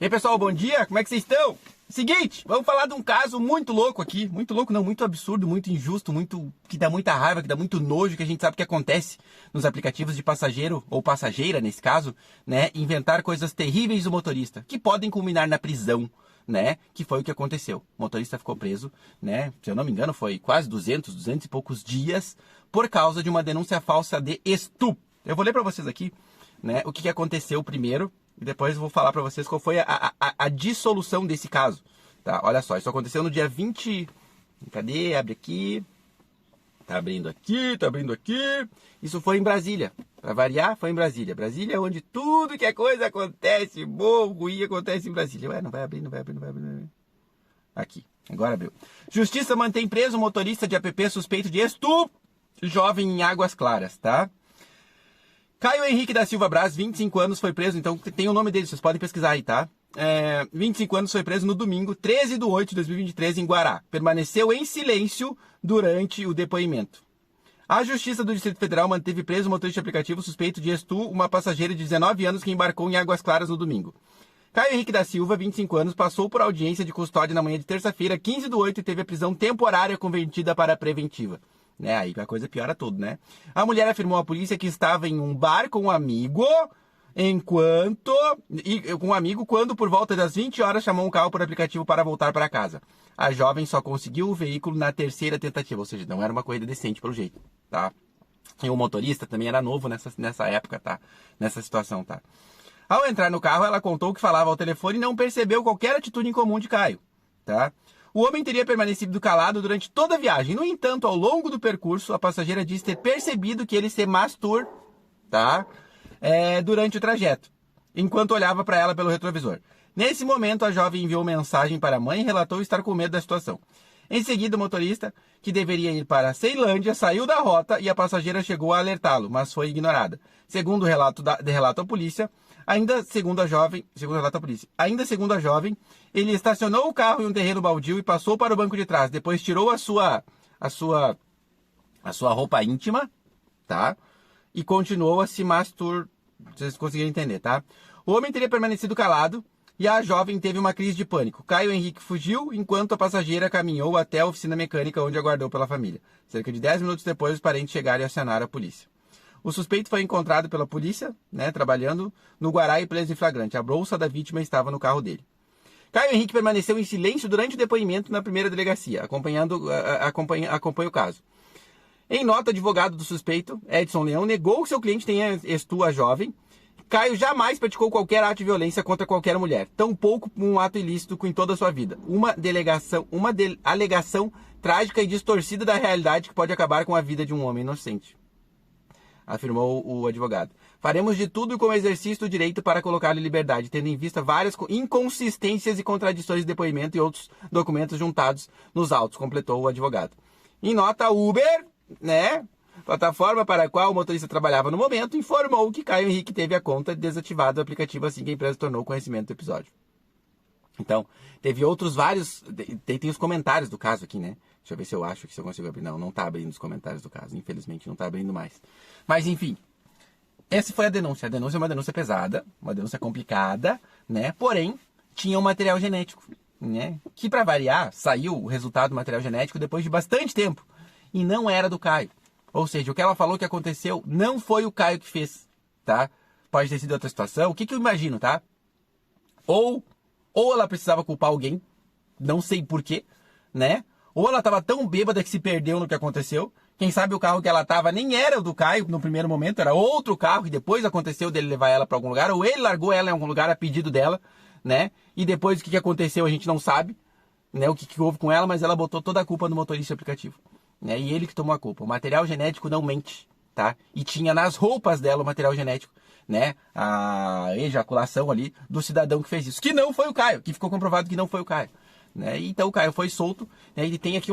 E aí, pessoal, bom dia, como é que vocês estão? Seguinte, vamos falar de um caso muito louco aqui, muito louco não, muito absurdo, muito injusto, muito que dá muita raiva, que dá muito nojo, que a gente sabe que acontece nos aplicativos de passageiro, ou passageira nesse caso, né, inventar coisas terríveis do motorista, que podem culminar na prisão, né, que foi o que aconteceu. O motorista ficou preso, né, se eu não me engano foi quase 200 e poucos dias, por causa de uma denúncia falsa de estupro. Eu vou ler pra vocês aqui, né, o que aconteceu primeiro, e depois eu vou falar pra vocês qual foi a dissolução desse caso, tá? Olha só, isso aconteceu no dia 20... Cadê? Abre aqui. Tá abrindo aqui. Isso foi em Brasília. Pra variar, foi em Brasília. Brasília é onde tudo que é coisa acontece, bom, ruim acontece em Brasília. Ué, não vai abrir. Aqui, agora abriu. Justiça mantém preso motorista de app suspeito de estupro jovem em Águas Claras, tá? Caio Henrique da Silva Braz, 25 anos, foi preso, então tem o nome dele, vocês podem pesquisar aí, tá? 25 anos, foi preso no domingo, 13/8/2023, em Guará. Permaneceu em silêncio durante o depoimento. A Justiça do Distrito Federal manteve preso o motorista de aplicativo suspeito de estupro uma passageira de 19 anos que embarcou em Águas Claras no domingo. Caio Henrique da Silva, 25 anos, passou por audiência de custódia na manhã de terça-feira, 15/8, e teve a prisão temporária convertida para preventiva. Né, aí a coisa piora tudo, né? A mulher afirmou à polícia que estava em um bar com um amigo, quando por volta das 20 horas chamou um carro por aplicativo para voltar para casa. A jovem só conseguiu o veículo na terceira tentativa, ou seja, não era uma corrida decente pelo jeito, tá? E o motorista também era novo nessa época, tá? Nessa situação, tá? Ao entrar no carro, ela contou que falava ao telefone e não percebeu qualquer atitude incomum de Caio, tá? O homem teria permanecido calado durante toda a viagem. No entanto, ao longo do percurso, a passageira disse ter percebido que ele se masturba, tá? Durante o trajeto, enquanto olhava para ela pelo retrovisor. Nesse momento, a jovem enviou mensagem para a mãe e relatou estar com medo da situação. Em seguida, o motorista, que deveria ir para a Ceilândia, saiu da rota e a passageira chegou a alertá-lo, mas foi ignorada. Segundo o relato à polícia, ainda segundo a jovem, ele estacionou o carro em um terreno baldio e passou para o banco de trás. Depois tirou a sua roupa íntima, tá? E continuou a se masturbar. Vocês conseguiram entender, tá? O homem teria permanecido calado e a jovem teve uma crise de pânico. Caio Henrique fugiu enquanto a passageira caminhou até a oficina mecânica onde aguardou pela família. Cerca de 10 minutos depois, os parentes chegaram e acionaram a polícia. O suspeito foi encontrado pela polícia, né, trabalhando no Guará e preso em flagrante. A bolsa da vítima estava no carro dele. Caio Henrique permaneceu em silêncio durante o depoimento na primeira delegacia, acompanha o caso. Em nota, advogado do suspeito, Edson Leão, negou que seu cliente tenha extu a jovem. Caio jamais praticou qualquer ato de violência contra qualquer mulher, tampouco um ato ilícito em toda a sua vida. Uma alegação trágica e distorcida da realidade que pode acabar com a vida de um homem inocente, afirmou o advogado. Faremos de tudo como exercício do direito para colocá-lo em liberdade, tendo em vista várias inconsistências e contradições de depoimento e outros documentos juntados nos autos, completou o advogado. Em nota, Uber, né, plataforma para a qual o motorista trabalhava no momento, informou que Caio Henrique teve a conta desativada do aplicativo assim que a empresa tornou conhecimento do episódio. Então, teve outros vários... Tem os comentários do caso aqui, né? Deixa eu ver se eu acho que se eu consigo abrir. Não tá abrindo os comentários do caso. Infelizmente, não tá abrindo mais. Mas, enfim. Essa foi a denúncia. A denúncia é uma denúncia pesada, uma denúncia complicada, né? Porém, tinha um material genético, né? Que, para variar, saiu o resultado do material genético depois de bastante tempo. E não era do Caio. Ou seja, o que ela falou que aconteceu não foi o Caio que fez, tá? Pode ter sido outra situação. O que eu imagino, tá? Ou ela precisava culpar alguém, não sei porquê, né? Ou ela estava tão bêbada que se perdeu no que aconteceu. Quem sabe o carro que ela estava nem era o do Caio no primeiro momento, era outro carro que depois aconteceu dele levar ela para algum lugar, ou ele largou ela em algum lugar a pedido dela, né? E depois o que aconteceu a gente não sabe, né? O que houve com ela, mas ela botou toda a culpa no motorista aplicativo, né? E ele que tomou a culpa. O material genético não mente, tá? E tinha nas roupas dela o material genético, né? A ejaculação ali do cidadão que fez isso, que não foi o Caio, que ficou comprovado que não foi o Caio. Né? Então o Caio foi solto, né? Ele tem aqui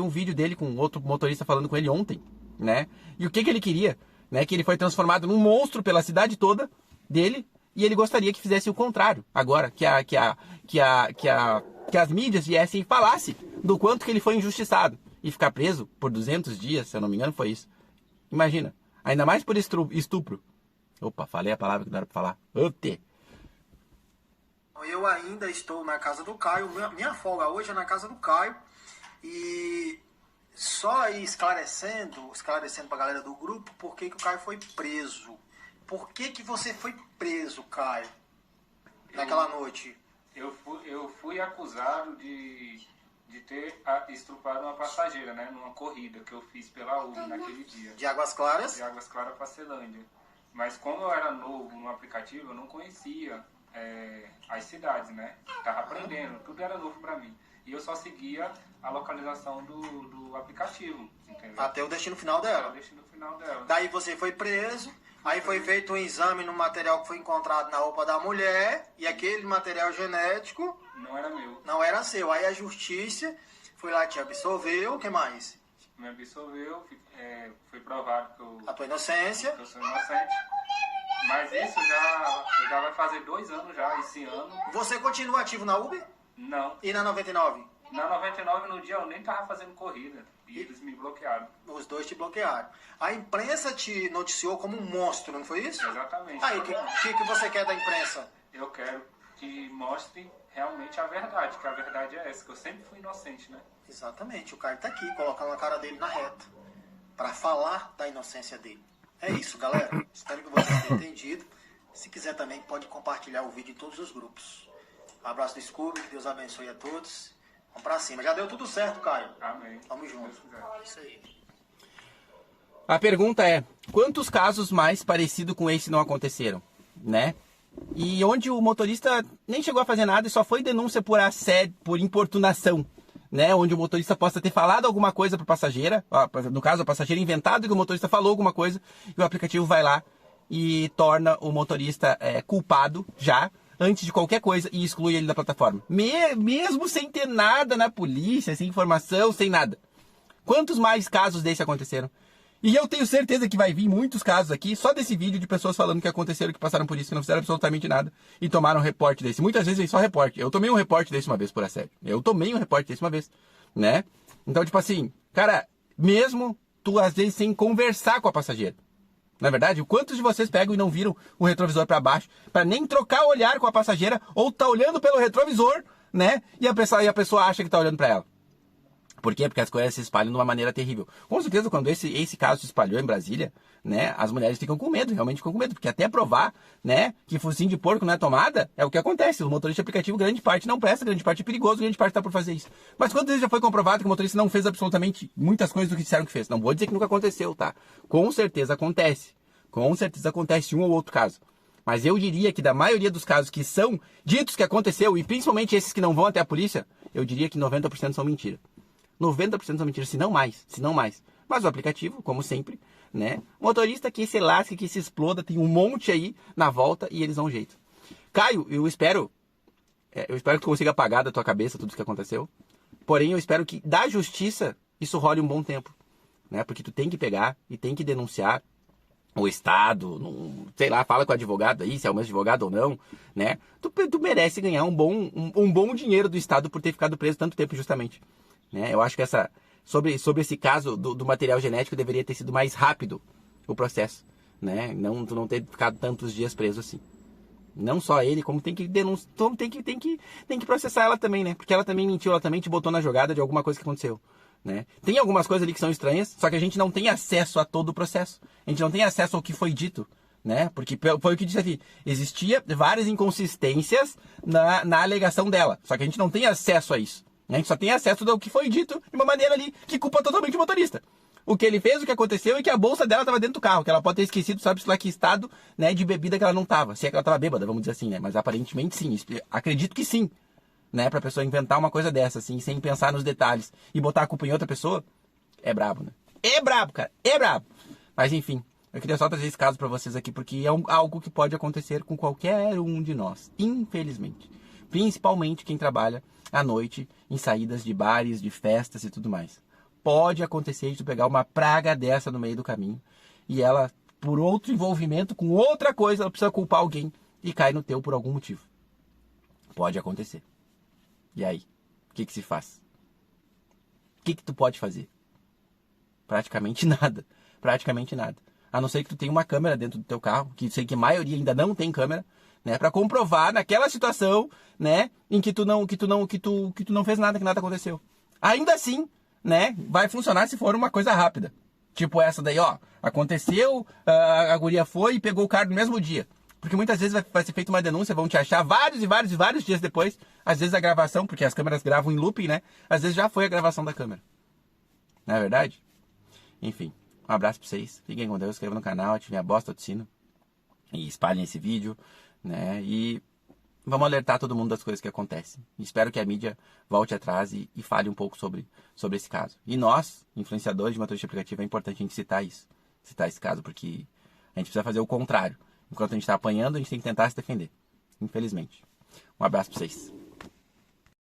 um vídeo dele com outro motorista falando com ele ontem, né? E o que ele queria, né? Que ele foi transformado num monstro pela cidade toda dele, e ele gostaria que fizesse o contrário agora, que as mídias viessem e falassem do quanto que ele foi injustiçado e ficar preso por 200 dias, se eu não me engano foi isso. Imagina, ainda mais por estupro. Opa, falei a palavra que não era pra falar. eu ainda estou na casa do Caio. Minha folga hoje é na casa do Caio. E só aí esclarecendo pra galera do grupo, por que o Caio foi preso. Por que você foi preso, Caio, naquela noite? Eu fui acusado de ter estrupado uma passageira, né? Numa corrida que eu fiz pela UB naquele dia. De Águas Claras? De Águas Claras para Celândia. Mas como eu era novo no aplicativo, eu não conhecia as cidades, né? Tava aprendendo, tudo era novo para mim. E eu só seguia a localização do aplicativo, entendeu? Até o destino final dela. Até o destino final dela. Daí você foi preso, aí foi feito um exame no material que foi encontrado na roupa da mulher, e aquele material genético não era meu. Não era seu. Aí a justiça foi lá e te absolveu, o que mais? Me absolveu, foi provado que eu... A tua inocência. Que eu sou inocente. Mas isso já vai fazer 2 anos já, esse ano. Você continua ativo na Uber? Não. E na 99? Na 99, no dia, eu nem tava fazendo corrida. E eles me bloquearam. Os dois te bloquearam. A imprensa te noticiou como um monstro, não foi isso? Exatamente. Aí, o que você quer da imprensa? Eu quero que mostre realmente a verdade, que a verdade é essa, que eu sempre fui inocente, né? Exatamente. O cara tá aqui, colocando a cara dele na reta, para falar da inocência dele. É isso, galera. Espero que vocês tenham entendido. Se quiser também, pode compartilhar o vídeo em todos os grupos. Um abraço do Scooby, que Deus abençoe a todos. Vamos pra cima. Já deu tudo certo, Caio. Amém. Tamo junto. Isso aí. A pergunta é, quantos casos mais parecidos com esse não aconteceram, né? E onde o motorista nem chegou a fazer nada e só foi denúncia por assédio, por importunação, né? Onde o motorista possa ter falado alguma coisa para a passageira, no caso a passageira inventado que o motorista falou alguma coisa e o aplicativo vai lá e torna o motorista culpado já, antes de qualquer coisa, e exclui ele da plataforma. Mesmo sem ter nada na polícia, sem informação, sem nada. Quantos mais casos desse aconteceram? E eu tenho certeza que vai vir muitos casos aqui, só desse vídeo, de pessoas falando que aconteceram, que passaram por isso, que não fizeram absolutamente nada e tomaram um reporte desse. Muitas vezes vem só reporte. Eu tomei um reporte desse uma vez por assédio. Eu tomei um reporte desse uma vez, né? Então, tipo assim, cara, mesmo tu às vezes sem conversar com a passageira. Na verdade, quantos de vocês pegam e não viram o retrovisor para baixo, para nem trocar o olhar com a passageira, ou tá olhando pelo retrovisor, né? E a pessoa acha que tá olhando para ela. Por quê? Porque as coisas se espalham de uma maneira terrível. Com certeza, quando esse caso se espalhou em Brasília, né, as mulheres ficam com medo, realmente ficam com medo, porque até provar, né, que focinho de porco não é tomada, é o que acontece. O motorista aplicativo, grande parte não presta, grande parte é perigoso, grande parte está por fazer isso. Mas quantas vezes já foi comprovado que o motorista não fez absolutamente muitas coisas do que disseram que fez? Não vou dizer que nunca aconteceu, tá? Com certeza acontece. Com certeza acontece um ou outro caso. Mas eu diria que da maioria dos casos que são ditos que aconteceu, e principalmente esses que não vão até a polícia, eu diria que 90% são mentira. 90% são mentiras, se não mais. Mas o aplicativo, como sempre, né? Motorista que se lasque, que se exploda, tem um monte aí na volta e eles dão um jeito. Caio, eu espero que tu consiga apagar da tua cabeça tudo o que aconteceu. Porém, eu espero que da justiça isso role um bom tempo, né? Porque tu tem que pegar e tem que denunciar o Estado, sei lá, fala com o advogado aí, se é o mesmo advogado ou não, né? Tu merece ganhar um bom dinheiro do Estado por ter ficado preso tanto tempo justamente. Né? Eu acho que sobre esse caso do material genético deveria ter sido mais rápido o processo, né? Tu não ter ficado tantos dias preso assim. Não só ele, como tem que denunciar, tem que processar ela também, né? Porque ela também mentiu, ela também te botou na jogada de alguma coisa que aconteceu, né? Tem algumas coisas ali que são estranhas, só que a gente não tem acesso a todo o processo. A gente não tem acesso ao que foi dito, né? Porque foi o que disse aqui. Existia várias inconsistências na alegação dela, só que a gente não tem acesso a isso. A gente só tem acesso ao que foi dito de uma maneira ali que culpa totalmente o motorista. O que ele fez, o que aconteceu, e que a bolsa dela estava dentro do carro, que ela pode ter esquecido, sabe-se lá que estado, né, de bebida que ela não estava. Se é que ela estava bêbada, vamos dizer assim, né? Mas aparentemente sim. Acredito que sim. Né? Pra pessoa inventar uma coisa dessa, assim, sem pensar nos detalhes e botar a culpa em outra pessoa, é brabo, né? É brabo, cara. É brabo. Mas enfim, eu queria só trazer esse caso pra vocês aqui, porque é algo que pode acontecer com qualquer um de nós, infelizmente. Principalmente quem trabalha à noite em saídas de bares, de festas e tudo mais. Pode acontecer de tu pegar uma praga dessa no meio do caminho e ela, por outro envolvimento com outra coisa, ela precisa culpar alguém e cai no teu por algum motivo. Pode acontecer. E aí? O que se faz? O que tu pode fazer? Praticamente nada. Praticamente nada. a não ser que tu tenha uma câmera dentro do teu carro, que sei que a maioria ainda não tem câmera, né, para comprovar naquela situação, né, em que tu não fez nada, que nada aconteceu. Ainda assim, né, vai funcionar se for uma coisa rápida. Tipo essa daí, ó, aconteceu, a guria foi e pegou o cara no mesmo dia. Porque muitas vezes vai ser feita uma denúncia, vão te achar vários dias depois. Às vezes a gravação, porque as câmeras gravam em looping, né? Às vezes já foi a gravação da câmera. Não é verdade? Enfim, um abraço pra vocês. Fiquem com Deus, se inscrevam no canal, ativem a bosta do sino. E espalhem esse vídeo, né? E vamos alertar todo mundo das coisas que acontecem. Espero que a mídia volte atrás e fale um pouco sobre esse caso. E nós, influenciadores de motorista aplicativo, é importante a gente citar esse caso, porque a gente precisa fazer o contrário. Enquanto a gente está apanhando, a gente tem que tentar se defender. Infelizmente. Um abraço para vocês.